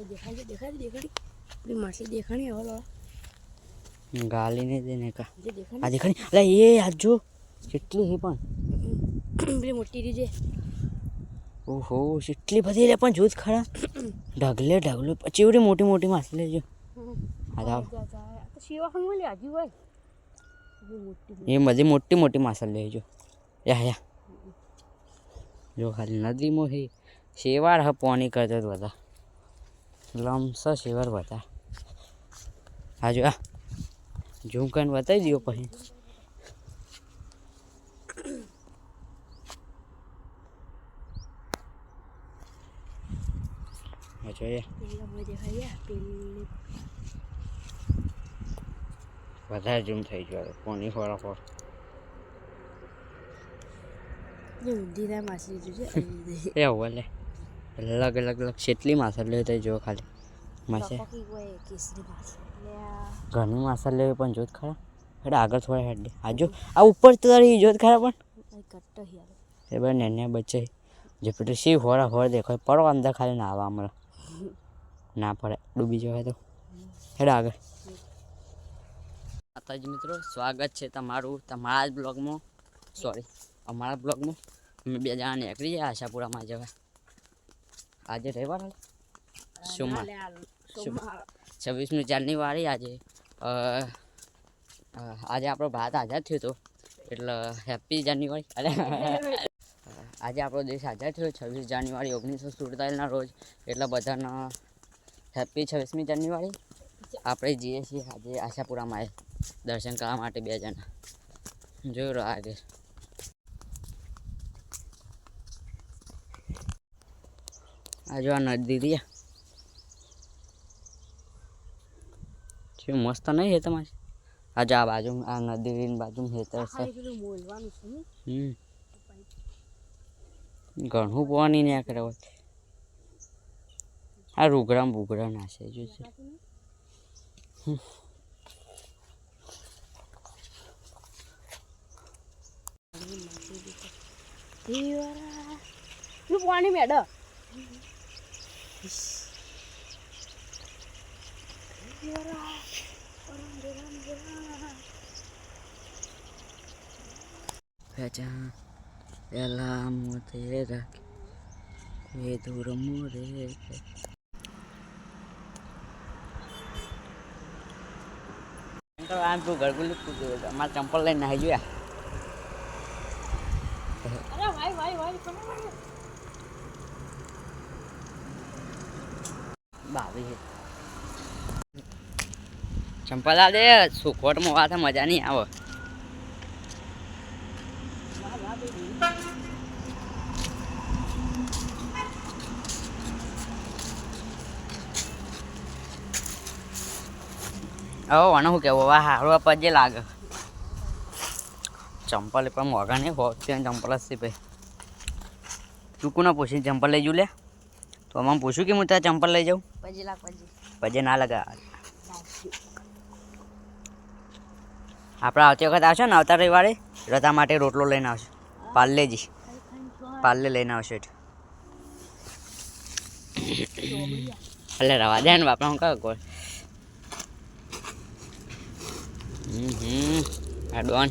દેખાડી પેલી માછલી દેખાણી હવે ગાલી ને દેને કા જે દેખાણી આ દેખાણી અલા એ આજ જો કેટલી હે પણ પેલી મોટી રીજે ઓહો કેટલી બધી રે પણ જોત ખરા ઢગલે ચેવડી મોટી મોટી માછલી જો આ તો શિવા હંગલી આજી હોય એ બધી મોટી મોટી માછલી જો યા જો ખાલી નદીમાં હે શેવાળ હ પાણી કરતો બધા લમસા શેવાળ બધા હા જો આ ઝૂમ કરીને બતાવી દો પછી જોઈએ વધારે ઝૂમ થઈ ગયો પાણી ફોડા એવું એટલે અલગ અલગ કેટલી માછલીઓ થઈ જો ખાલી માસે ઘણી માછલીઓ પણ જોત ખરા એટલે આગળ થોડા હેડ આ જો આ ઉપર તો તારી જોત ખરા પણ એ ભાઈ નેને બચ્ચે જે પેલી સી હોરા દેખાય પડો અંદર ખાલી નાવા હમણાં ના પડે ડૂબી જવાય તો હેડ આગળ માતાજી મિત્રો સ્વાગત છે તમારું તમારા જ બ્લોગમાં સોરી અમારા બ્લોગમાં અમે બે જણા નીકળી જાય આશાપુરામાં જવા આજે રવિવાર સોમવાર 26મી જાન્યુઆરી આજે આપણો ભારત આઝાદ થયો હતો એટલે હેપી જાન્યુઆરી અરે આજે આપણો દેશ આઝાદ થયો 26 જાન્યુઆરી 1947ના રોજ એટલે બધાના હેપી 26મી જાન્યુઆરી આપણે જઈએ છીએ આજે આશાપુરામાં દર્શન કરવા માટે બે જણા જોઈ રહ્યો આગળ આ જો આ નદી રહ્યા શું મસ્ત નહીં હે તમારે આ જો આ બાજુ આ નદી બાજુ હેતર છે ઘણું પાણી ના કરે આ રૂગડા બુગડા નાશે જો છે પાણી મેડો Pecah dalam mutiara itu remure kalau ampu gargulik tu amal campur lain nah juga અરે ભાઈ બાવી ચંપલ આ દે સુખોટમાં વાત મજા નહીં આવે આને શું કેવું હવે હારું પજે લાગે ચંપલ પણ મોંઘા નહીં હોત ત્યાં ચંપલ જ છે ભાઈ તું કોને પૂછી ચંપલ લઈ જઉં લે તો આમાં પૂછ્યું કે હું ત્યાં ચંપલ લઈ જાઉં પજે ના લગા આપણે આવતી વખત આવશો ને આવતા રવિવારે રતા માટે રોટલો લઈને આવશે પાર્લે લઈને આવશે એટલે રવા દે ને બાપા હું કહું કોઈ આ ડોન